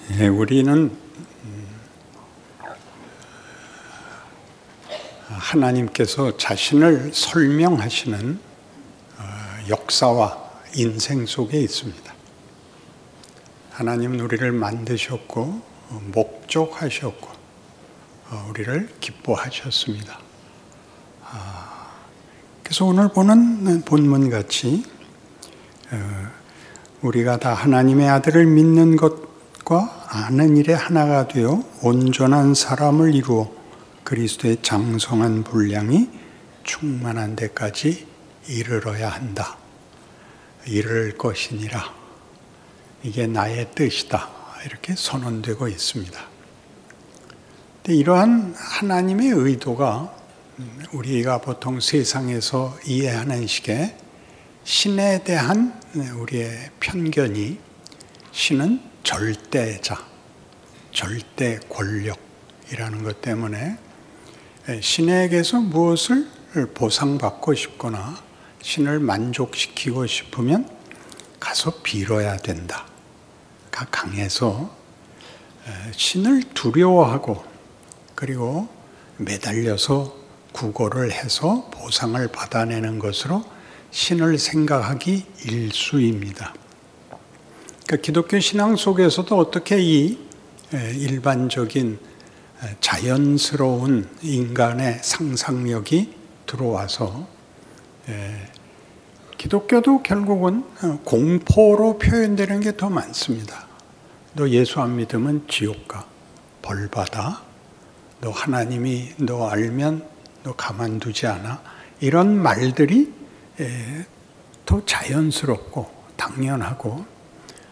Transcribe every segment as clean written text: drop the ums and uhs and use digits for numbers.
우리는 하나님께서 자신을 설명하시는 역사와 인생 속에 있습니다. 하나님은 우리를 만드셨고 목적하셨고 우리를 기뻐하셨습니다. 그래서 오늘 보는 본문같이 우리가 다 하나님의 아들을 믿는 것과 아는 일에 하나가 되어 온전한 사람을 이루어 그리스도의 장성한 분량이 충만한 데까지 이르러야 한다. 이를 것이니라. 이게 나의 뜻이다. 이렇게 선언되고 있습니다. 근데 이러한 하나님의 의도가 우리가 보통 세상에서 이해하는 식의 신에 대한 우리의 편견이 신은 절대자, 절대 권력이라는 것 때문에 신에게서 무엇을 보상받고 싶거나 신을 만족시키고 싶으면 가서 빌어야 된다가 강해서 신을 두려워하고 그리고 매달려서 구걸을 해서 보상을 받아내는 것으로 신을 생각하기 일쑤입니다. 그러니까 기독교 신앙 속에서도 어떻게 이 일반적인 자연스러운 인간의 상상력이 들어와서 기독교도 결국은 공포로 표현되는 게 더 많습니다. 너 예수 안 믿으면 지옥 가, 벌 받아. 너 하나님이 너 알면 너 가만두지 않아. 이런 말들이 더 자연스럽고 당연하고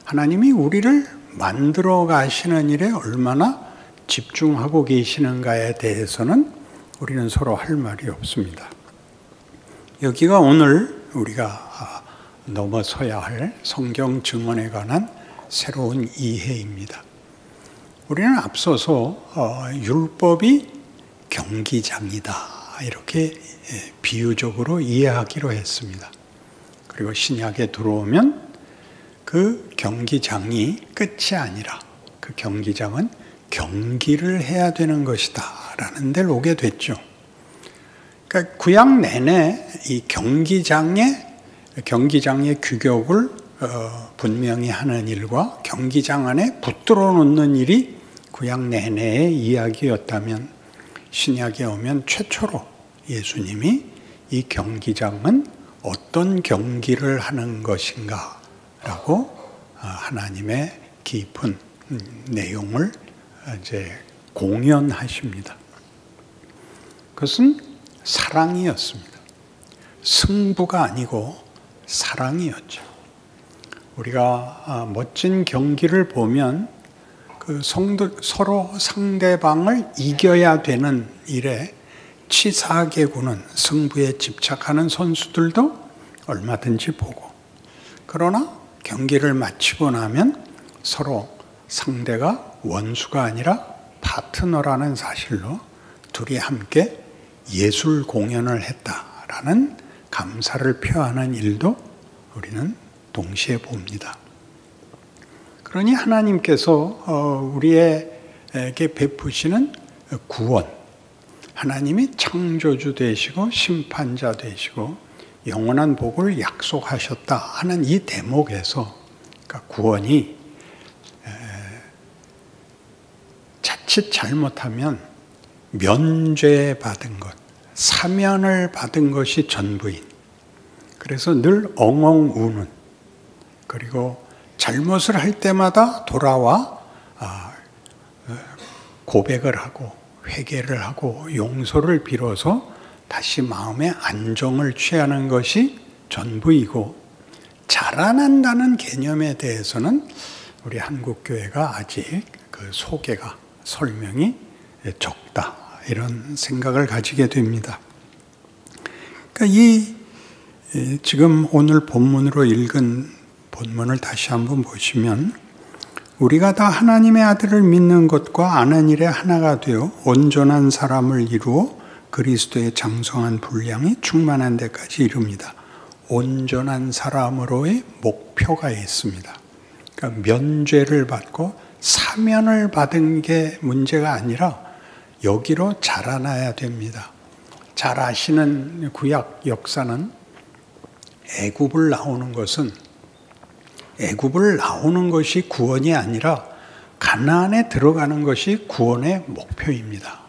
하나님이 우리를 만들어 가시는 일에 얼마나 집중하고 계시는가에 대해서는 우리는 서로 할 말이 없습니다. 여기가 오늘 우리가 넘어서야 할 성경 증언에 관한 새로운 이해입니다. 우리는 앞서서 율법이 경기장이다 이렇게 비유적으로 이해하기로 했습니다. 그리고 신약에 들어오면 그 경기장이 끝이 아니라 그 경기장은 경기를 해야 되는 것이다 라는 데를 오게 됐죠. 그러니까 구약 내내 이 경기장의 규격을 분명히 하는 일과 경기장 안에 붙들어 놓는 일이 구약 내내의 이야기였다면 신약에 오면 최초로 예수님이 이 경기장은 어떤 경기를 하는 것인가 라고 하나님의 깊은 내용을 이제 공연하십니다. 그것은 사랑이었습니다. 승부가 아니고 사랑이었죠. 우리가 멋진 경기를 보면 그 서로 상대방을 이겨야 되는 일에 치사하게 구는 승부에 집착하는 선수들도 얼마든지 보고 그러나 경기를 마치고 나면 서로 상대가 원수가 아니라 파트너라는 사실로 둘이 함께 예술 공연을 했다라는 감사를 표하는 일도 우리는 동시에 봅니다. 그러니 하나님께서 우리에게 베푸시는 구원, 하나님이 창조주 되시고 심판자 되시고 영원한 복을 약속하셨다 하는 이 대목에서 그러니까 구원이 자칫 잘못하면 면죄받은 것, 사면을 받은 것이 전부인 그래서 늘 엉엉 우는 그리고 잘못을 할 때마다 돌아와 고백을 하고 회개를 하고 용서를 빌어서 다시 마음의 안정을 취하는 것이 전부이고 자라난다는 개념에 대해서는 우리 한국교회가 아직 그 소개가 설명이 적다 이런 생각을 가지게 됩니다. 그러니까 지금 오늘 본문으로 읽은 본문을 다시 한번 보시면 우리가 다 하나님의 아들을 믿는 것과 아는 일에 하나가 되어 온전한 사람을 이루어 그리스도의 장성한 분량이 충만한 데까지 이릅니다. 온전한 사람으로의 목표가 있습니다. 그러니까 면죄를 받고 사면을 받은 게 문제가 아니라 여기로 자라나야 됩니다. 잘 아시는 구약 역사는 애굽을 나오는 것이 구원이 아니라 가나안에 들어가는 것이 구원의 목표입니다.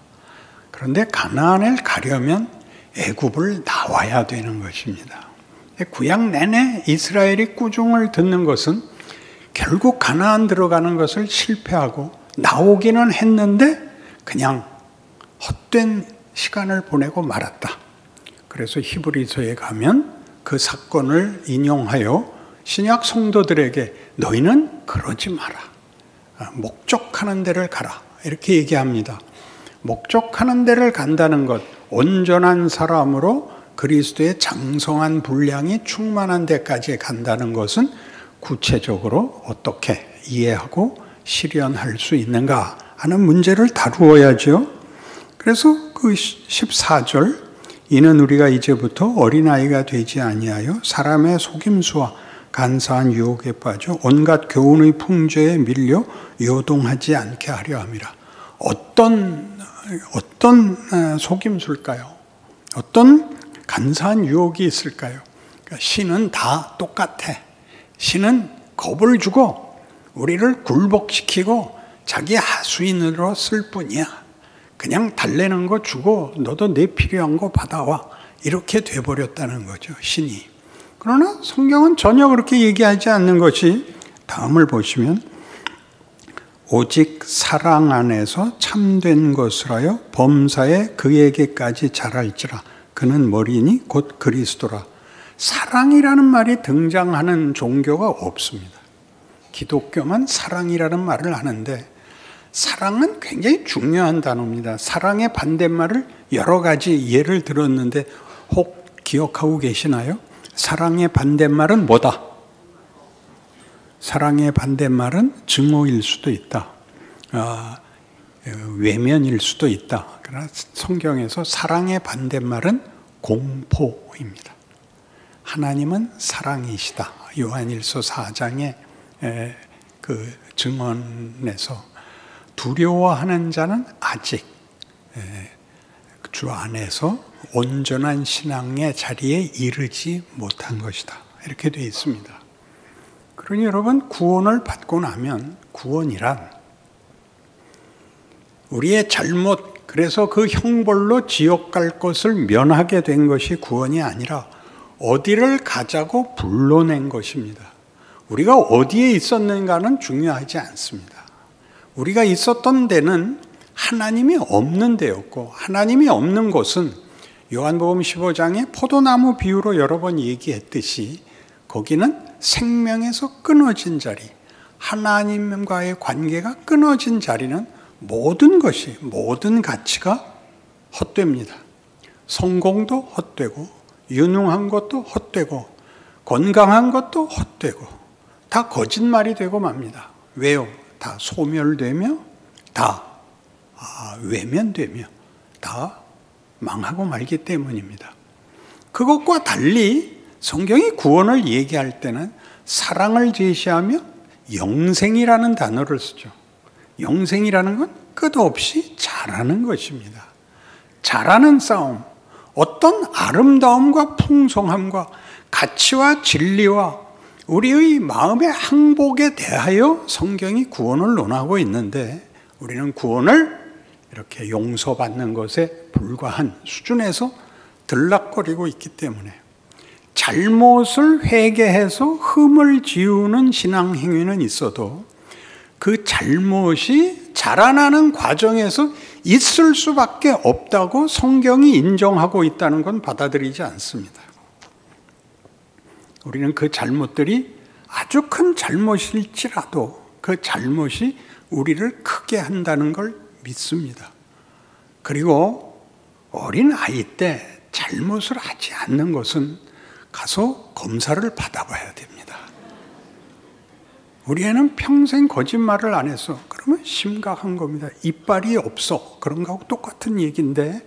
그런데 가나안을 가려면 애굽을 나와야 되는 것입니다. 구약 내내 이스라엘이 꾸중을 듣는 것은 결국 가나안 들어가는 것을 실패하고 나오기는 했는데 그냥 헛된 시간을 보내고 말았다. 그래서 히브리서에 가면 그 사건을 인용하여 신약 성도들에게 너희는 그러지 마라. 목적하는 데를 가라. 이렇게 얘기합니다. 목적하는 데를 간다는 것, 온전한 사람으로 그리스도의 장성한 분량이 충만한 데까지 간다는 것은 구체적으로 어떻게 이해하고 실현할 수 있는가 하는 문제를 다루어야죠. 그래서 그 14절, 이는 우리가 이제부터 어린아이가 되지 아니하여 사람의 속임수와 간사한 유혹에 빠져 온갖 교훈의 풍조에 밀려 요동하지 않게 하려 함이라. 어떤 속임수일까요? 어떤 간사한 유혹이 있을까요? 그러니까 신은 다 똑같아. 신은 겁을 주고 우리를 굴복시키고 자기 하수인으로 쓸 뿐이야. 그냥 달래는 거 주고 너도 내 필요한 거 받아와. 이렇게 돼버렸다는 거죠, 신이. 그러나 성경은 전혀 그렇게 얘기하지 않는 것이, 다음을 보시면 오직 사랑 안에서 참된 것을 하여 범사에 그에게까지 자랄지라. 그는 머리니 곧 그리스도라. 사랑이라는 말이 등장하는 종교가 없습니다. 기독교만 사랑이라는 말을 하는데 사랑은 굉장히 중요한 단어입니다. 사랑의 반대말을 여러 가지 예를 들었는데 혹 기억하고 계시나요? 사랑의 반대말은 뭐다? 사랑의 반대말은 증오일 수도 있다. 외면일 수도 있다. 그러나 성경에서 사랑의 반대말은 공포입니다. 하나님은 사랑이시다. 요한일서 4장의 그 증언에서 두려워하는 자는 아직 주 안에서 온전한 신앙의 자리에 이르지 못한 것이다. 이렇게 되어 있습니다. 그러니 여러분, 구원을 받고 나면 구원이란 우리의 잘못, 그래서 그 형벌로 지옥 갈 것을 면하게 된 것이 구원이 아니라 어디를 가자고 불러낸 것입니다. 우리가 어디에 있었는가는 중요하지 않습니다. 우리가 있었던 데는 하나님이 없는 데였고, 하나님이 없는 곳은 요한복음 15장에 포도나무 비유로 여러 번 얘기했듯이 거기는 생명에서 끊어진 자리, 하나님과의 관계가 끊어진 자리는 모든 것이, 모든 가치가 헛됩니다. 성공도 헛되고, 유능한 것도 헛되고, 건강한 것도 헛되고, 다 거짓말이 되고 맙니다. 왜요? 다 소멸되며, 다 외면되며, 다 망하고 말기 때문입니다. 그것과 달리 성경이 구원을 얘기할 때는 사랑을 제시하며 영생이라는 단어를 쓰죠. 영생이라는 건 끝없이 자라는 것입니다. 자라는 싸움, 어떤 아름다움과 풍성함과 가치와 진리와 우리의 마음의 항복에 대하여 성경이 구원을 논하고 있는데, 우리는 구원을 이렇게 용서받는 것에 불과한 수준에서 들락거리고 있기 때문에 잘못을 회개해서 흠을 지우는 신앙 행위는 있어도 그 잘못이 자라나는 과정에서 있을 수밖에 없다고 성경이 인정하고 있다는 건 받아들이지 않습니다. 우리는 그 잘못들이 아주 큰 잘못일지라도 그 잘못이 우리를 크게 한다는 걸 믿습니다. 그리고 어린 아이 때 잘못을 하지 않는 것은 가서 검사를 받아봐야 됩니다. 우리 애는 평생 거짓말을 안 했어. 그러면 심각한 겁니다. 이빨이 없어. 그런 거하고 똑같은 얘기인데,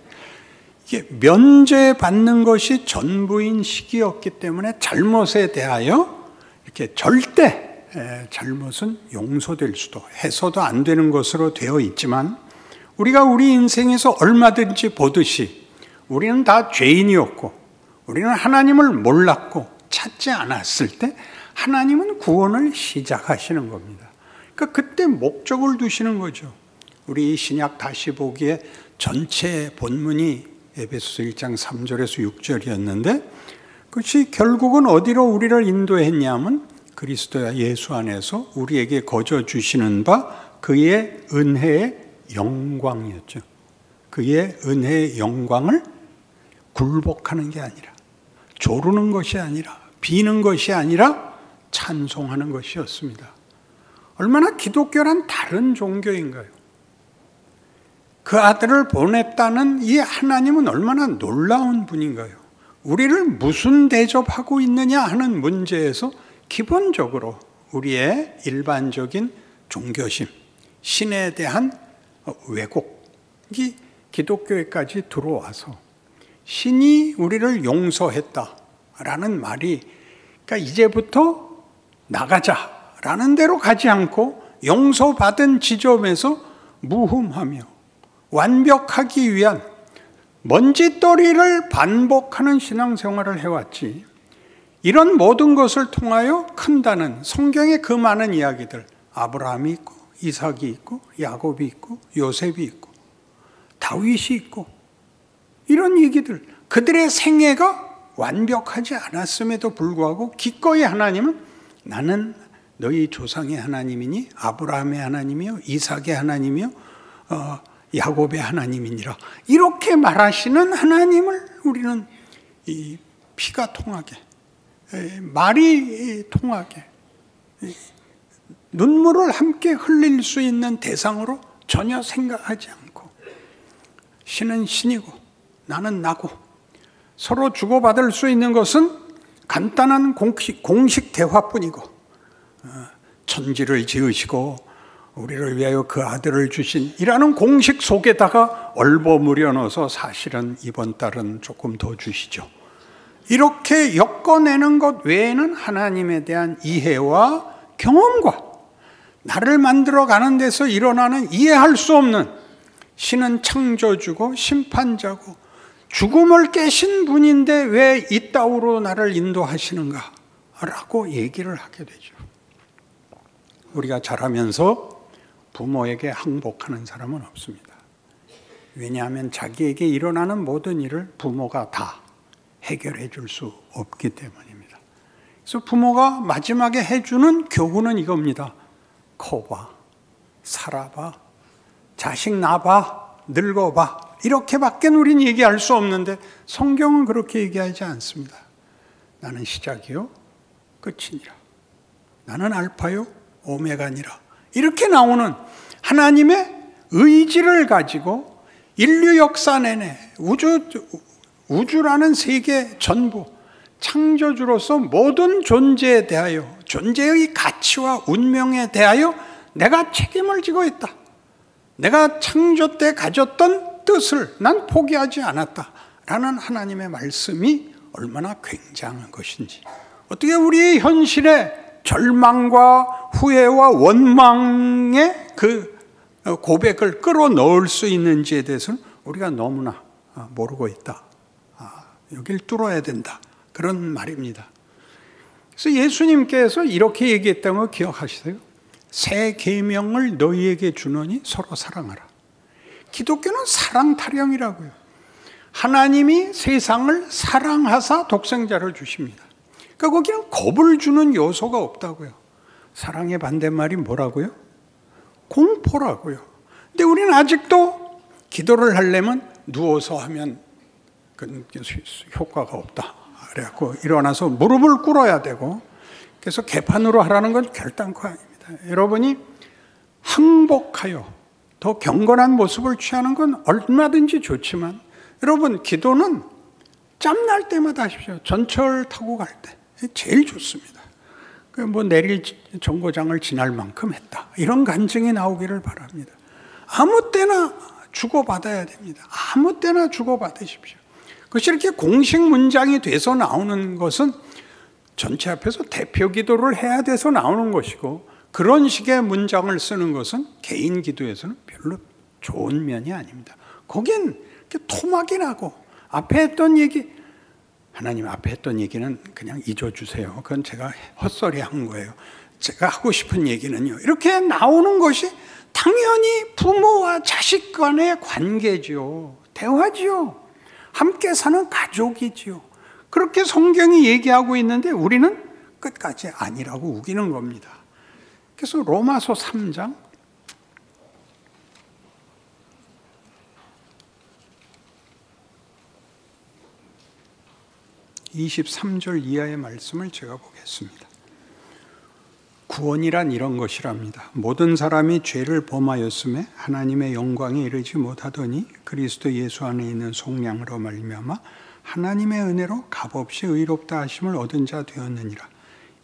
이게 면죄받는 것이 전부인 시기였기 때문에 잘못에 대하여 이렇게 절대 잘못은 용서될 수도, 해서도 안 되는 것으로 되어 있지만 우리가 우리 인생에서 얼마든지 보듯이 우리는 다 죄인이었고 우리는 하나님을 몰랐고 찾지 않았을 때 하나님은 구원을 시작하시는 겁니다. 그러니까 그때 목적을 두시는 거죠. 우리 신약 다시 보기에 전체 본문이 에베소서 1장 3절에서 6절이었는데 그것이 결국은 어디로 우리를 인도했냐면 그리스도 예수 안에서 우리에게 거저 주시는 바 그의 은혜의 영광이었죠. 그의 은혜의 영광을 굴복하는 게 아니라, 조르는 것이 아니라, 비는 것이 아니라 찬송하는 것이었습니다. 얼마나 기독교란 다른 종교인가요? 그 아들을 보냈다는 이 하나님은 얼마나 놀라운 분인가요? 우리를 무슨 대접하고 있느냐 하는 문제에서 기본적으로 우리의 일반적인 종교심, 신에 대한 왜곡이 기독교에까지 들어와서 신이 우리를 용서했다라는 말이, 그러니까 이제부터 나가자라는 대로 가지 않고 용서받은 지점에서 무흠하며 완벽하기 위한 먼지떨이를 반복하는 신앙생활을 해왔지, 이런 모든 것을 통하여 큰다는 성경의 그 많은 이야기들, 아브라함이 있고 이삭이 있고 야곱이 있고 요셉이 있고 다윗이 있고 이런 얘기들, 그들의 생애가 완벽하지 않았음에도 불구하고 기꺼이 하나님은 나는 너희 조상의 하나님이니 아브라함의 하나님이요 이삭의 하나님이요 야곱의 하나님이니라, 이렇게 말하시는 하나님을 우리는 이 피가 통하게, 말이 통하게, 눈물을 함께 흘릴 수 있는 대상으로 전혀 생각하지 않고, 신은 신이고 나는 나고, 서로 주고받을 수 있는 것은 간단한 공식 대화뿐이고, 천지를 지으시고 우리를 위하여 그 아들을 주신 이라는 공식 속에다가 얼버무려 넣어서 사실은 이번 달은 조금 더 주시죠, 이렇게 엮어내는 것 외에는 하나님에 대한 이해와 경험과 나를 만들어가는 데서 일어나는 이해할 수 없는, 신은 창조주고 심판자고 죽음을 깨신 분인데 왜 이따위로 나를 인도하시는가 라고 얘기를 하게 되죠. 우리가 자라면서 부모에게 항복하는 사람은 없습니다. 왜냐하면 자기에게 일어나는 모든 일을 부모가 다 해결해 줄 수 없기 때문입니다. 그래서 부모가 마지막에 해주는 교훈은 이겁니다. 커봐, 살아봐, 자식 낳아봐, 늙어봐, 이렇게밖에 우린 얘기할 수 없는데 성경은 그렇게 얘기하지 않습니다. 나는 시작이요 끝이니라, 나는 알파요 오메가니라, 이렇게 나오는 하나님의 의지를 가지고 인류 역사 내내 우주라는 세계 전부 창조주로서 모든 존재에 대하여, 존재의 가치와 운명에 대하여 내가 책임을 지고 있다, 내가 창조 때 가졌던 뜻을 난 포기하지 않았다 라는 하나님의 말씀이 얼마나 굉장한 것인지, 어떻게 우리의 현실에 절망과 후회와 원망의 그 고백을 끌어넣을 수 있는지에 대해서는 우리가 너무나 모르고 있다. 여길 뚫어야 된다, 그런 말입니다. 그래서 예수님께서 이렇게 얘기했다는 거 기억하시세요? 새 계명을 너희에게 주노니 서로 사랑하라. 기독교는 사랑 타령이라고요. 하나님이 세상을 사랑하사 독생자를 주십니다. 그러니까 거기는 겁을 주는 요소가 없다고요. 사랑의 반대말이 뭐라고요? 공포라고요. 근데 우리는 아직도 기도를 하려면 누워서 하면 그 효과가 없다, 그래갖고 일어나서 무릎을 꿇어야 되고, 그래서 개판으로 하라는 건 결단코 아닙니다. 여러분이 항복하여 더 경건한 모습을 취하는 건 얼마든지 좋지만, 여러분 기도는 짬날 때마다 하십시오. 전철 타고 갈 때 제일 좋습니다. 뭐 내릴 정거장을 지날 만큼 했다, 이런 간증이 나오기를 바랍니다. 아무 때나 주고받아야 됩니다. 아무 때나 주고받으십시오. 그것이 이렇게 공식 문장이 돼서 나오는 것은 전체 앞에서 대표 기도를 해야 돼서 나오는 것이고, 그런 식의 문장을 쓰는 것은 개인 기도에서는 별로 좋은 면이 아닙니다. 거긴 토막이 나고, 앞에 했던 얘기, 하나님 앞에 했던 얘기는 그냥 잊어주세요. 그건 제가 헛소리 한 거예요. 제가 하고 싶은 얘기는요, 이렇게 나오는 것이 당연히 부모와 자식 간의 관계지요. 대화지요. 함께 사는 가족이지요. 그렇게 성경이 얘기하고 있는데 우리는 끝까지 아니라고 우기는 겁니다. 그래서 로마서 3장 23절 이하의 말씀을 제가 보겠습니다. 구원이란 이런 것이랍니다. 모든 사람이 죄를 범하였음에 하나님의 영광에 이르지 못하더니 그리스도 예수 안에 있는 속량으로 말미암아 하나님의 은혜로 값없이 의롭다 하심을 얻은 자 되었느니라.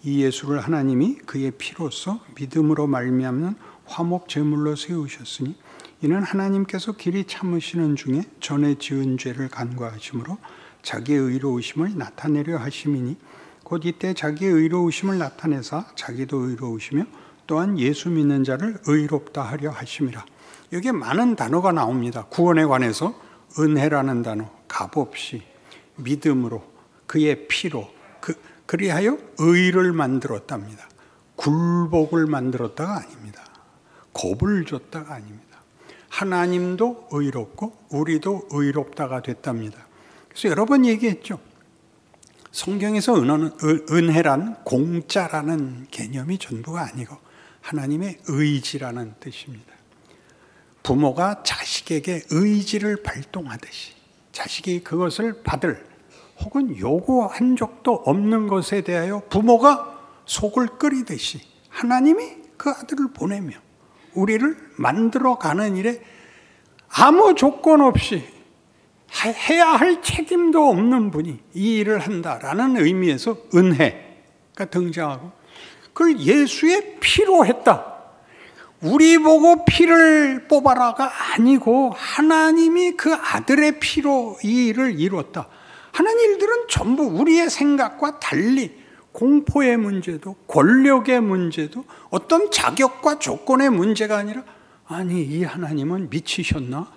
이 예수를 하나님이 그의 피로써 믿음으로 말미암는 화목 제물로 세우셨으니 이는 하나님께서 길이 참으시는 중에 전에 지은 죄를 간과하심으로 자기의 의로우심을 나타내려 하심이니 곧 이때 자기의 의로우심을 나타내사 자기도 의로우시며 또한 예수 믿는 자를 의롭다 하려 하심이라. 여기에 많은 단어가 나옵니다. 구원에 관해서 은혜라는 단어, 값없이, 믿음으로, 그의 피로, 그리하여 의를 만들었답니다. 굴복을 만들었다가 아닙니다. 겁을 줬다가 아닙니다. 하나님도 의롭고 우리도 의롭다가 됐답니다. 그래서 여러 번 얘기했죠. 성경에서 은혜란 공짜라는 개념이 전부가 아니고 하나님의 의지라는 뜻입니다. 부모가 자식에게 의지를 발동하듯이 자식이 그것을 받을 혹은 요구한 적도 없는 것에 대하여 부모가 속을 끓이듯이 하나님이 그 아들을 보내며 우리를 만들어가는 일에 아무 조건 없이 해야 할 책임도 없는 분이 이 일을 한다라는 의미에서 은혜가 등장하고, 그걸 예수의 피로 했다. 우리 보고 피를 뽑아라가 아니고 하나님이 그 아들의 피로 이 일을 이뤘다. 하는 일들은 전부 우리의 생각과 달리 공포의 문제도 권력의 문제도 어떤 자격과 조건의 문제가 아니라, 아니 이 하나님은 미치셨나?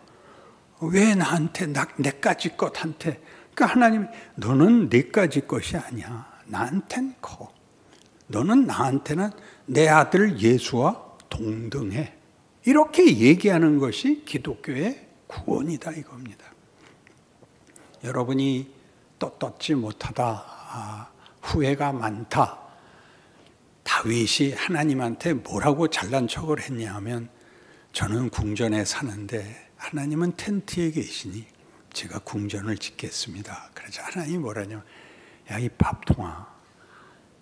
왜 나한테 내까지 것한테? 그러니까 하나님이 너는 내까지 것이 아니야. 나한텐 커. 너는 나한테는 내 아들 예수와 동등해. 이렇게 얘기하는 것이 기독교의 구원이다 이겁니다. 여러분이 떳떳지 못하다, 후회가 많다, 다윗이 하나님한테 뭐라고 잘난 척을 했냐 하면, 저는 궁전에 사는데 하나님은 텐트에 계시니 제가 궁전을 짓겠습니다. 그래서 하나님이 뭐라냐면, 야 이 밥통아,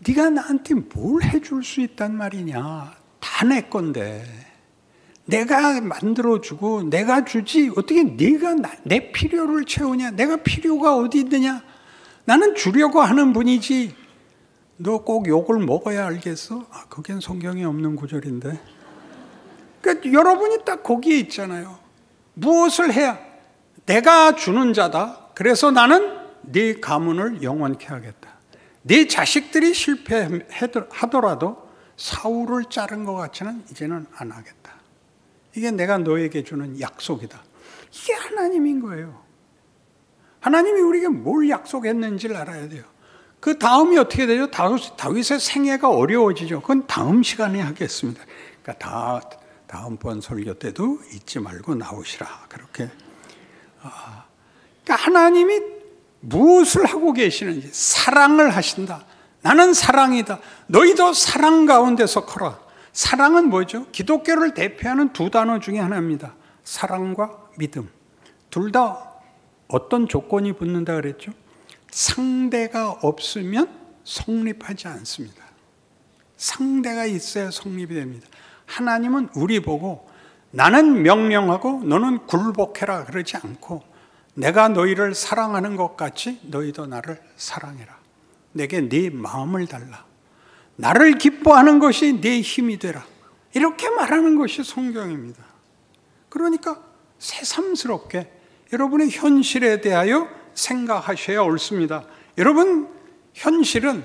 네가 나한테 뭘 해줄 수 있단 말이냐. 다 내 건데 내가 만들어주고 내가 주지 어떻게 네가 내 필요를 채우냐. 내가 필요가 어디 있느냐. 나는 주려고 하는 분이지 너 꼭 욕을 먹어야 알겠어? 그겐 성경에 없는 구절인데. 그러니까 여러분이 딱 거기에 있잖아요. 무엇을 해야? 내가 주는 자다. 그래서 나는 네 가문을 영원케 하겠다. 네 자식들이 실패하더라도 사울을 자른 것 같이는 이제는 안 하겠다. 이게 내가 너에게 주는 약속이다. 이게 하나님인 거예요. 하나님이 우리에게 뭘 약속했는지를 알아야 돼요. 그 다음이 어떻게 되죠? 다윗의 생애가 어려워지죠. 그건 다음 시간에 하겠습니다. 그러니까 다음번 설교 때도 잊지 말고 나오시라. 그렇게. 그러니까 하나님이 무엇을 하고 계시는지, 사랑을 하신다. 나는 사랑이다. 너희도 사랑 가운데서 커라. 사랑은 뭐죠? 기독교를 대표하는 두 단어 중에 하나입니다. 사랑과 믿음. 둘 다 어떤 조건이 붙는다 그랬죠? 상대가 없으면 성립하지 않습니다. 상대가 있어야 성립이 됩니다. 하나님은 우리 보고 나는 명령하고 너는 굴복해라 그러지 않고, 내가 너희를 사랑하는 것 같이 너희도 나를 사랑해라. 내게 네 마음을 달라. 나를 기뻐하는 것이 네 힘이 되라. 이렇게 말하는 것이 성경입니다. 그러니까 새삼스럽게 여러분의 현실에 대하여 생각하셔야 옳습니다. 여러분, 현실은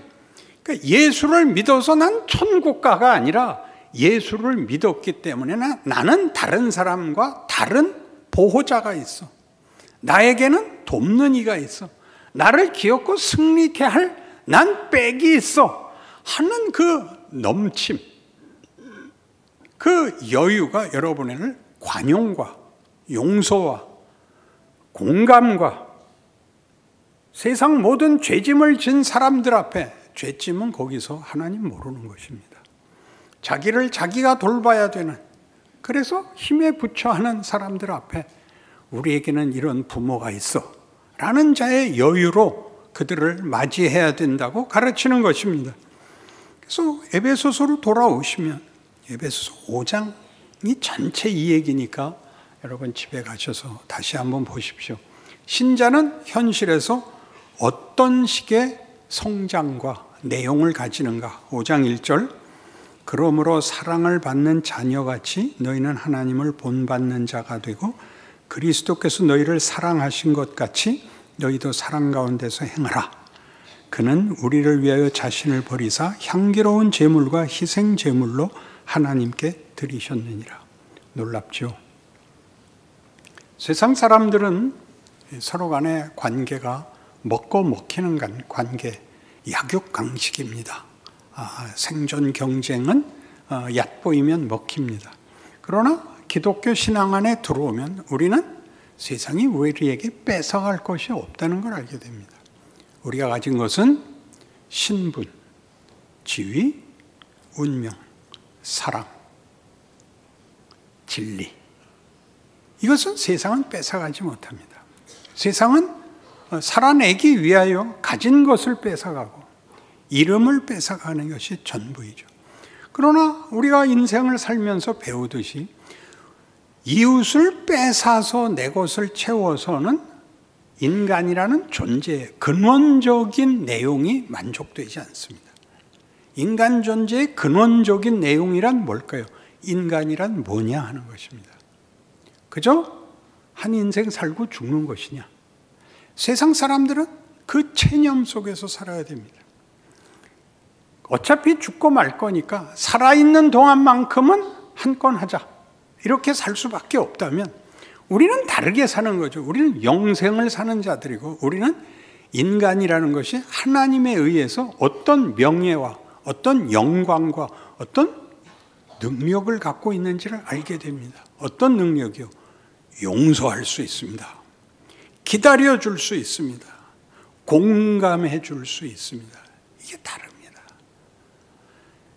그러니까 예수를 믿어서 난 천국가가 아니라 예수를 믿었기 때문에 나는 다른 사람과 다른 보호자가 있어. 나에게는 돕는 이가 있어. 나를 기업고 승리케 할 난 백이 있어 하는 그 넘침, 그 여유가 여러분을 관용과 용서와 공감과 세상 모든 죄짐을 진 사람들 앞에, 죄짐은 거기서 하나님 모르는 것입니다. 자기를 자기가 돌봐야 되는, 그래서 힘에 부처하는 사람들 앞에 우리에게는 이런 부모가 있어 라는 자의 여유로 그들을 맞이해야 된다고 가르치는 것입니다. 그래서 에베소서로 돌아오시면 에베소서 5장이 전체 이 얘기니까 여러분 집에 가셔서 다시 한번 보십시오. 신자는 현실에서 어떤 식의 성장과 내용을 가지는가. 5장 1절, 그러므로 사랑을 받는 자녀같이 너희는 하나님을 본받는 자가 되고 그리스도께서 너희를 사랑하신 것 같이 너희도 사랑 가운데서 행하라. 그는 우리를 위하여 자신을 버리사 향기로운 제물과 희생 제물로 하나님께 드리셨느니라. 놀랍죠? 세상 사람들은 서로 간의 관계가 먹고 먹히는 관계, 약육강식입니다. 생존 경쟁은 얕보이면 먹힙니다. 그러나 기독교 신앙 안에 들어오면 우리는 세상이 우리에게 뺏어갈 것이 없다는 걸 알게 됩니다. 우리가 가진 것은 신분, 지위, 운명, 사랑, 진리. 이것은 세상은 뺏어가지 못합니다. 세상은 살아내기 위하여 가진 것을 뺏어가고 이름을 뺏어가는 것이 전부이죠. 그러나 우리가 인생을 살면서 배우듯이 이웃을 뺏어서 내 것을 채워서는 인간이라는 존재의 근원적인 내용이 만족되지 않습니다. 인간 존재의 근원적인 내용이란 뭘까요? 인간이란 뭐냐 하는 것입니다. 그저 한 인생 살고 죽는 것이냐? 세상 사람들은 그 체념 속에서 살아야 됩니다. 어차피 죽고 말 거니까 살아있는 동안만큼은 한 건 하자. 이렇게 살 수밖에 없다면 우리는 다르게 사는 거죠. 우리는 영생을 사는 자들이고 우리는 인간이라는 것이 하나님에 의해서 어떤 명예와 어떤 영광과 어떤 능력을 갖고 있는지를 알게 됩니다. 어떤 능력이요? 용서할 수 있습니다. 기다려줄 수 있습니다. 공감해 줄 수 있습니다. 이게 다릅니다.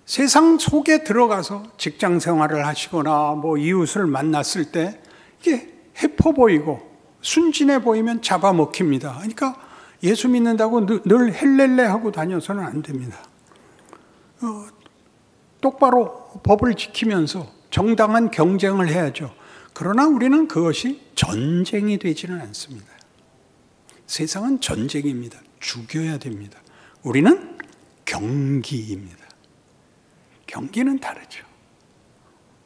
세상 속에 들어가서 직장 생활을 하시거나 이웃을 만났을 때 이게 해퍼 보이고 순진해 보이면 잡아먹힙니다. 그러니까 예수 믿는다고 늘 헬렐레 하고 다녀서는 안 됩니다. 똑바로 법을 지키면서 정당한 경쟁을 해야죠. 그러나 우리는 그것이 전쟁이 되지는 않습니다. 세상은 전쟁입니다. 죽여야 됩니다. 우리는 경기입니다. 경기는 다르죠.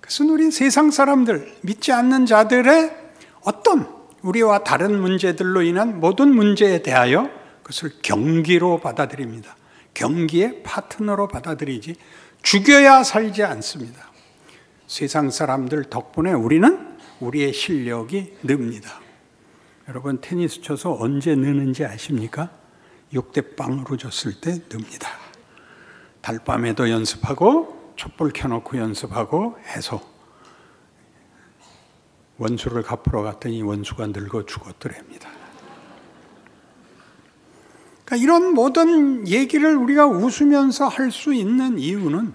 그래서 우리 세상 사람들, 믿지 않는 자들의 어떤 우리와 다른 문제들로 인한 모든 문제에 대하여 그것을 경기로 받아들입니다. 경기의 파트너로 받아들이지 죽여야 살지 않습니다. 세상 사람들 덕분에 우리는 우리의 실력이 늡니다. 여러분 테니스 쳐서 언제 느는지 아십니까? 6대 빵으로 졌을 때 늡니다. 달밤에도 연습하고 촛불 켜놓고 연습하고 해서 원수를 갚으러 갔더니 원수가 늙어 죽었더랍니다. 그러니까 이런 모든 얘기를 우리가 웃으면서 할 수 있는 이유는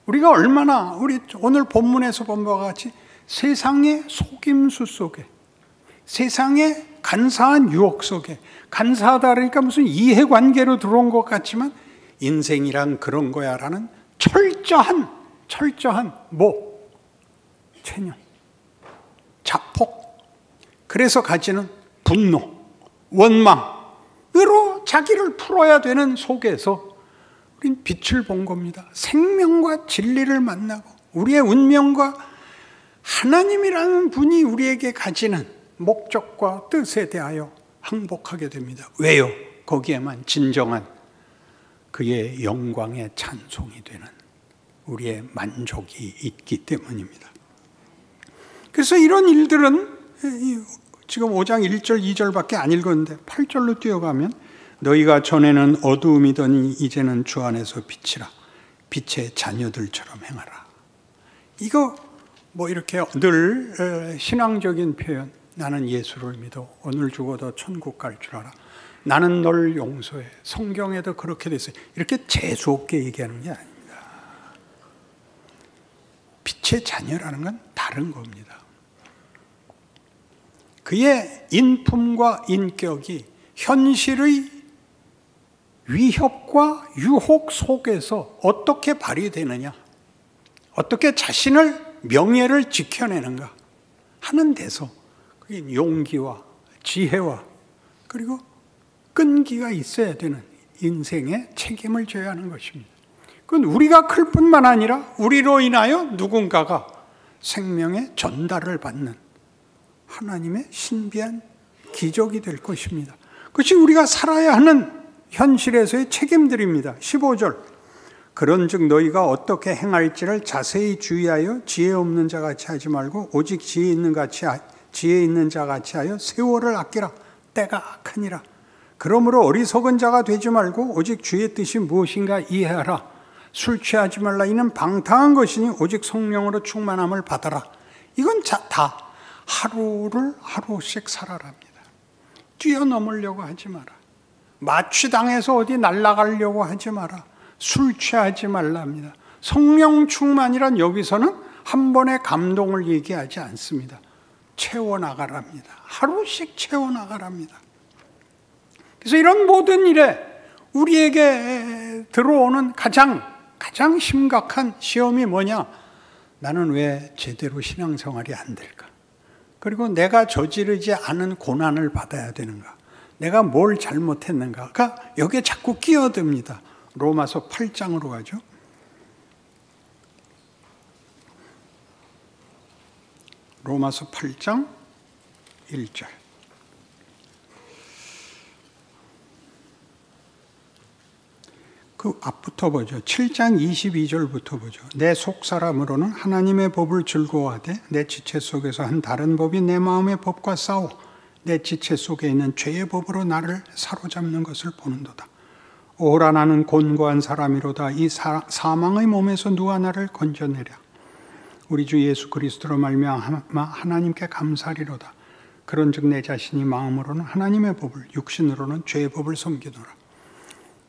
우리가 얼마나 우리 오늘 본문에서 본 바와 같이 세상의 속임수 속에, 세상의 간사한 유혹 속에, 간사하다 그러니까 무슨 이해관계로 들어온 것 같지만 인생이란 그런 거야 라는 철저한 체념, 자폭, 그래서 가지는 분노, 원망으로 자기를 풀어야 되는 속에서 우린 빛을 본 겁니다. 생명과 진리를 만나고 우리의 운명과 하나님이라는 분이 우리에게 가지는 목적과 뜻에 대하여 항복하게 됩니다. 왜요? 거기에만 진정한 그의 영광의 찬송이 되는 우리의 만족이 있기 때문입니다. 그래서 이런 일들은 지금 5장 1절 2절밖에 안 읽었는데 8절로 뛰어가면 너희가 전에는 어두움이더니 이제는 주 안에서 빛이라 빛의 자녀들처럼 행하라. 이거 뭐 이렇게 늘 신앙적인 표현, 나는 예수를 믿어 오늘 죽어도 천국 갈 줄 알아, 나는 널 용서해, 성경에도 그렇게 됐어요, 이렇게 재수없게 얘기하는 게 아닙니다. 빛의 자녀라는 건 다른 겁니다. 그의 인품과 인격이 현실의 위협과 유혹 속에서 어떻게 발휘되느냐, 어떻게 자신을 명예를 지켜내는가 하는 데서 그게 용기와 지혜와 그리고 끈기가 있어야 되는 인생의 책임을 져야 하는 것입니다. 그건 우리가 클 뿐만 아니라 우리로 인하여 누군가가 생명의 전달을 받는 하나님의 신비한 기적이 될 것입니다. 그것이 우리가 살아야 하는 현실에서의 책임들입니다. 15절 그런즉 너희가 어떻게 행할지를 자세히 주의하여 지혜 없는 자같이 하지 말고 오직 지혜 있는 자같이 하여 세월을 아끼라. 때가 악하니라. 그러므로 어리석은 자가 되지 말고 오직 주의 뜻이 무엇인가 이해하라. 술 취하지 말라. 이는 방탕한 것이니 오직 성령으로 충만함을 받아라. 이건 다 하루를 하루씩 살아랍니다. 뛰어넘으려고 하지 마라. 마취당해서 어디 날아가려고 하지 마라. 술 취하지 말랍니다. 성령 충만이란 여기서는 한 번의 감동을 얘기하지 않습니다. 채워나가랍니다. 하루씩 채워나가랍니다. 그래서 이런 모든 일에 우리에게 들어오는 가장 심각한 시험이 뭐냐? 나는 왜 제대로 신앙생활이 안 될까? 그리고 내가 저지르지 않은 고난을 받아야 되는가? 내가 뭘 잘못했는가가 여기에 자꾸 끼어듭니다. 로마서 8장으로 가죠. 로마서 8장 1절. 그 앞부터 보죠. 7장 22절부터 보죠. 내 속사람으로는 하나님의 법을 즐거워하되 내 지체 속에서 한 다른 법이 내 마음의 법과 싸워 내 지체 속에 있는 죄의 법으로 나를 사로잡는 것을 보는도다. 오라 나는 곤고한 사람이로다. 이 사망의 몸에서 누가 나를 건져내랴. 우리 주 예수 그리스도로 말미암아 하나님께 감사리로다. 그런즉 내 자신이 마음으로는 하나님의 법을 육신으로는 죄의 법을 섬기노라.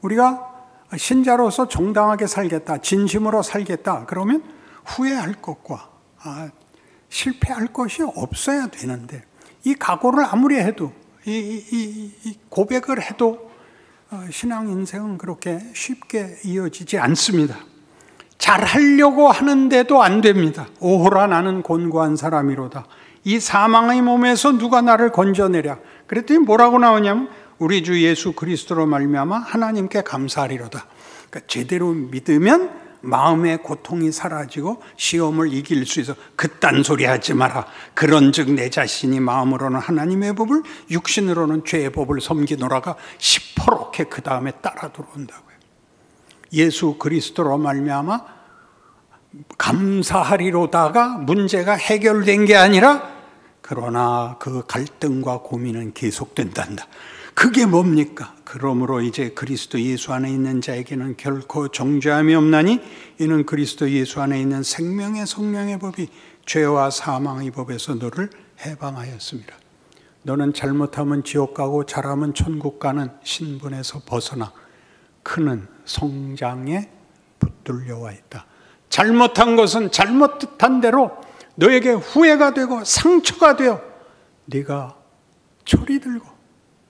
우리가 신자로서 정당하게 살겠다, 진심으로 살겠다 그러면 후회할 것과 실패할 것이 없어야 되는데 이 각오를 아무리 해도 이 고백을 해도 신앙 인생은 그렇게 쉽게 이어지지 않습니다. 잘하려고 하는데도 안 됩니다. 오호라 나는 곤고한 사람이로다. 이 사망의 몸에서 누가 나를 건져내랴. 그랬더니 뭐라고 나오냐면 우리 주 예수 그리스도로 말미암아 하나님께 감사하리로다. 그러니까 제대로 믿으면 마음의 고통이 사라지고 시험을 이길 수 있어. 그딴 소리 하지 마라. 그런즉 내 자신이 마음으로는 하나님의 법을 육신으로는 죄의 법을 섬기노라가 시퍼렇게 그 다음에 따라 들어온다고요. 예수 그리스도로 말미암아 감사하리로다가 문제가 해결된 게 아니라 그러나 그 갈등과 고민은 계속된단다. 그게 뭡니까? 그러므로 이제 그리스도 예수 안에 있는 자에게는 결코 정죄함이 없나니 이는 그리스도 예수 안에 있는 생명의 성령의 법이 죄와 사망의 법에서 너를 해방하였습니다. 너는 잘못하면 지옥 가고 잘하면 천국 가는 신분에서 벗어나 크는 성장에 붙들려 와 있다. 잘못한 것은 잘못한 대로 너에게 후회가 되고 상처가 되어 네가 철이 들고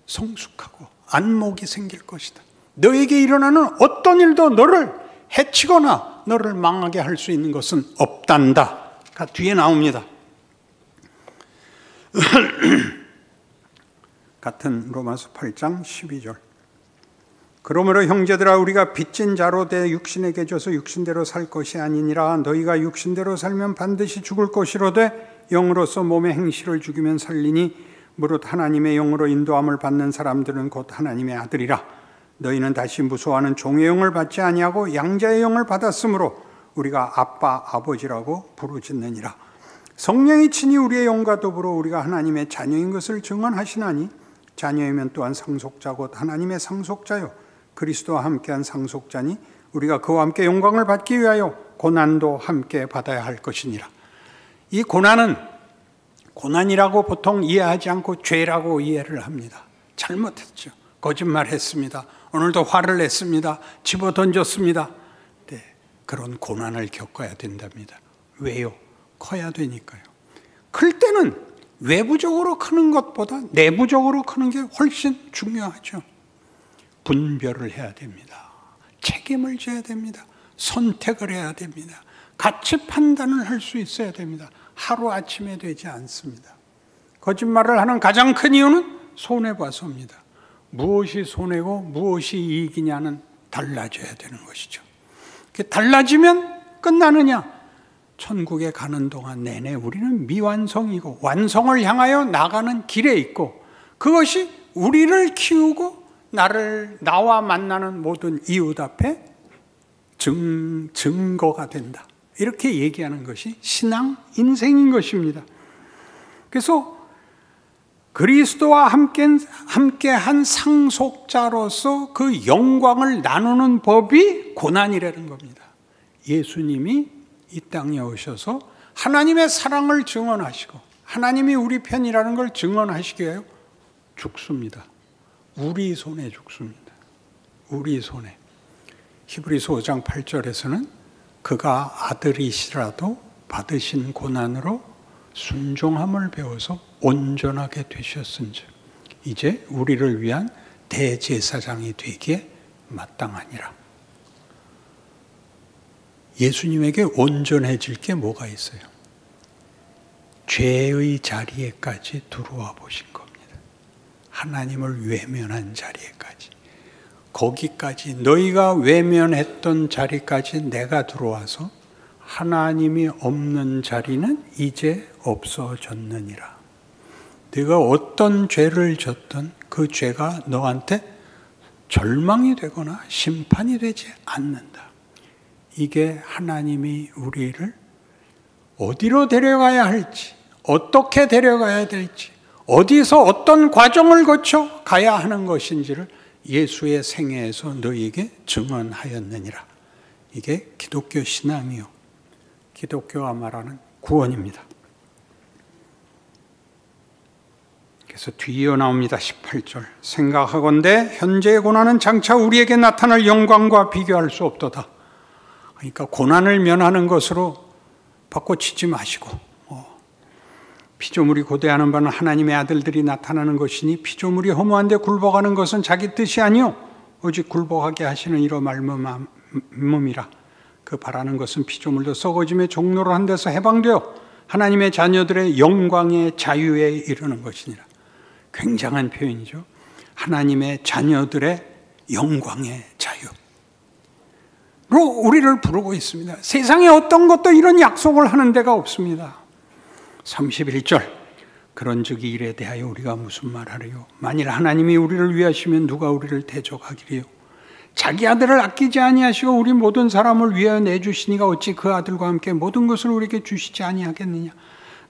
성숙하고 안목이 생길 것이다. 너에게 일어나는 어떤 일도 너를 해치거나 너를 망하게 할 수 있는 것은 없단다가 뒤에 나옵니다. 같은 로마서 8장 12절. 그러므로 형제들아 우리가 빚진 자로 돼 육신에게 줘서 육신대로 살 것이 아니니라. 너희가 육신대로 살면 반드시 죽을 것이로되 영으로서 몸의 행실을 죽이면 살리니 무릇 하나님의 영으로 인도함을 받는 사람들은 곧 하나님의 아들이라. 너희는 다시 무소하는 종의 영을 받지 아니하고 양자의 영을 받았으므로 우리가 아빠 아버지라고 부르짖느니라. 성령이 친히 우리의 영과 더불어 우리가 하나님의 자녀인 것을 증언하시나니 자녀이면 또한 상속자 곧 하나님의 상속자요 그리스도와 함께한 상속자니 우리가 그와 함께 영광을 받기 위하여 고난도 함께 받아야 할 것이니라. 이 고난이라고 보통 이해하지 않고 죄라고 이해를 합니다. 잘못했죠. 거짓말했습니다. 오늘도 화를 냈습니다. 집어 던졌습니다. 네, 그런 고난을 겪어야 된답니다. 왜요? 커야 되니까요. 클 때는 외부적으로 크는 것보다 내부적으로 크는 게 훨씬 중요하죠. 분별을 해야 됩니다. 책임을 져야 됩니다. 선택을 해야 됩니다. 가치 판단을 할 수 있어야 됩니다. 하루아침에 되지 않습니다. 거짓말을 하는 가장 큰 이유는 손해봐서입니다. 무엇이 손해고 무엇이 이익이냐는 달라져야 되는 것이죠. 달라지면 끝나느냐? 천국에 가는 동안 내내 우리는 미완성이고 완성을 향하여 나가는 길에 있고 그것이 우리를 키우고 나와 만나는 모든 이웃 앞에 증거가 된다. 이렇게 얘기하는 것이 신앙 인생인 것입니다. 그래서 그리스도와 함께한 상속자로서 그 영광을 나누는 법이 고난이라는 겁니다. 예수님이 이 땅에 오셔서 하나님의 사랑을 증언하시고 하나님이 우리 편이라는 걸 증언하시기 위하여 죽습니다. 우리 손에 죽습니다. 우리 손에. 히브리서 5장 8절에서는 그가 아들이시라도 받으신 고난으로 순종함을 배워서 온전하게 되셨은즉 이제 우리를 위한 대제사장이 되기에 마땅하니라. 예수님에게 온전해질 게 뭐가 있어요? 죄의 자리에까지 들어와 보신 겁니다. 하나님을 외면한 자리에까지. 거기까지 너희가 외면했던 자리까지 내가 들어와서 하나님이 없는 자리는 이제 없어졌느니라. 네가 어떤 죄를 졌든 그 죄가 너한테 절망이 되거나 심판이 되지 않는다. 이게 하나님이 우리를 어디로 데려가야 할지, 어떻게 데려가야 될지, 어디서 어떤 과정을 거쳐 가야 하는 것인지를 예수의 생애에서 너희에게 증언하였느니라. 이게 기독교 신앙이요, 기독교가 말하는 구원입니다. 그래서 뒤이어 나옵니다. 18절. 생각하건대 현재의 고난은 장차 우리에게 나타날 영광과 비교할 수 없도다. 그러니까 고난을 면하는 것으로 바꿔치지 마시고 피조물이 고대하는 바는 하나님의 아들들이 나타나는 것이니 피조물이 허무한 데 굴복하는 것은 자기 뜻이 아니요 오직 굴복하게 하시는 이로 말미암음이라. 그 바라는 것은 피조물도 썩어짐의 종로로 한 데서 해방되어 하나님의 자녀들의 영광의 자유에 이르는 것이니라. 굉장한 표현이죠. 하나님의 자녀들의 영광의 자유로 우리를 부르고 있습니다. 세상에 어떤 것도 이런 약속을 하는 데가 없습니다. 31절. 그런즉 이 일에 대하여 우리가 무슨 말하리요? 만일 하나님이 우리를 위하시면 누가 우리를 대적하기리요? 자기 아들을 아끼지 아니하시고 우리 모든 사람을 위하여 내주시니가 어찌 그 아들과 함께 모든 것을 우리에게 주시지 아니하겠느냐?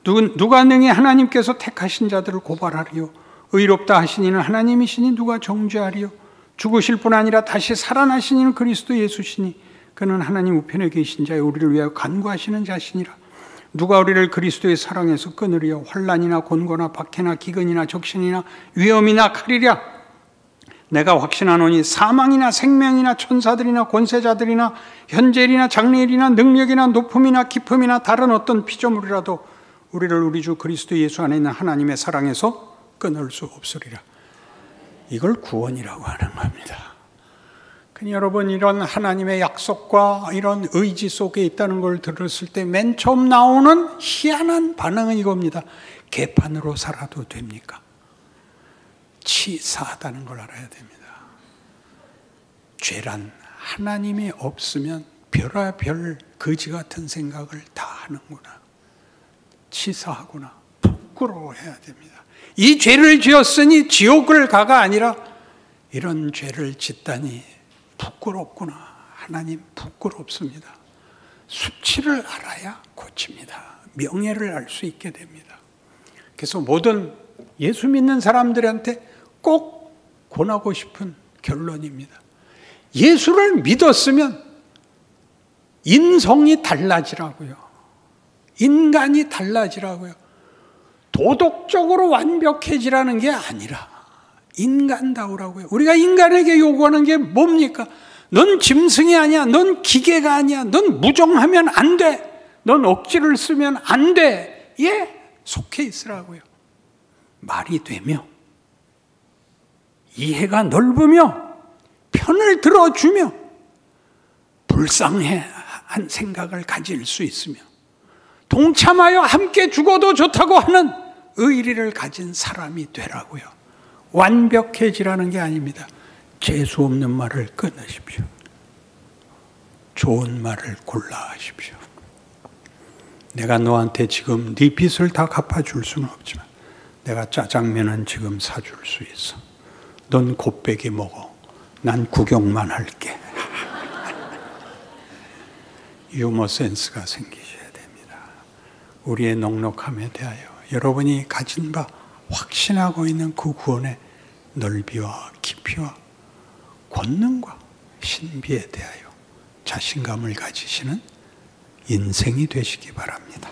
누가 능히 하나님께서 택하신 자들을 고발하리요? 의롭다 하시니는 하나님이시니 누가 정죄하리요? 죽으실 뿐 아니라 다시 살아나시니는 그리스도 예수시니 그는 하나님 우편에 계신 자여 우리를 위하여 간구하시는 자시니라. 누가 우리를 그리스도의 사랑에서 끊으리요? 환난이나 곤고나 박해나 기근이나 적신이나 위험이나 칼이랴. 내가 확신하노니 사망이나 생명이나 천사들이나 권세자들이나 현재일이나 장래일이나 능력이나 높음이나 깊음이나 다른 어떤 피조물이라도 우리를 우리 주 그리스도 예수 안에 있는 하나님의 사랑에서 끊을 수 없으리라. 이걸 구원이라고 하는 겁니다. 여러분, 이런 하나님의 약속과 이런 의지 속에 있다는 걸 들었을 때 맨 처음 나오는 희한한 반응은 이겁니다. 개판으로 살아도 됩니까? 치사하다는 걸 알아야 됩니다. 죄란 하나님이 없으면 별의별 거지 같은 생각을 다 하는구나. 치사하구나. 부끄러워해야 됩니다. 이 죄를 지었으니 지옥을 가가 아니라 이런 죄를 짓다니 부끄럽구나. 하나님 부끄럽습니다. 수치를 알아야 고칩니다. 명예를 알 수 있게 됩니다. 그래서 모든 예수 믿는 사람들한테 꼭 권하고 싶은 결론입니다. 예수를 믿었으면 인성이 달라지라고요. 인간이 달라지라고요. 도덕적으로 완벽해지라는 게 아니라 인간다우라고요. 우리가 인간에게 요구하는 게 뭡니까? 넌 짐승이 아니야. 넌 기계가 아니야. 넌 무정하면 안 돼. 넌 억지를 쓰면 안 돼. 예, 속해 있으라고요. 말이 되며 이해가 넓으며 편을 들어주며 불쌍한 생각을 가질 수 있으며 동참하여 함께 죽어도 좋다고 하는 의리를 가진 사람이 되라고요. 완벽해지라는 게 아닙니다. 재수 없는 말을 끊으십시오. 좋은 말을 골라 하십시오. 내가 너한테 지금 네 빚을 다 갚아줄 수는 없지만 내가 짜장면은 지금 사줄 수 있어. 넌 곱빼기 먹어. 난 구경만 할게. 유머 센스가 생기셔야 됩니다. 우리의 넉넉함에 대하여 여러분이 가진 바 확신하고 있는 그 구원의 넓이와 깊이와 권능과 신비에 대하여 자신감을 가지시는 인생이 되시기 바랍니다.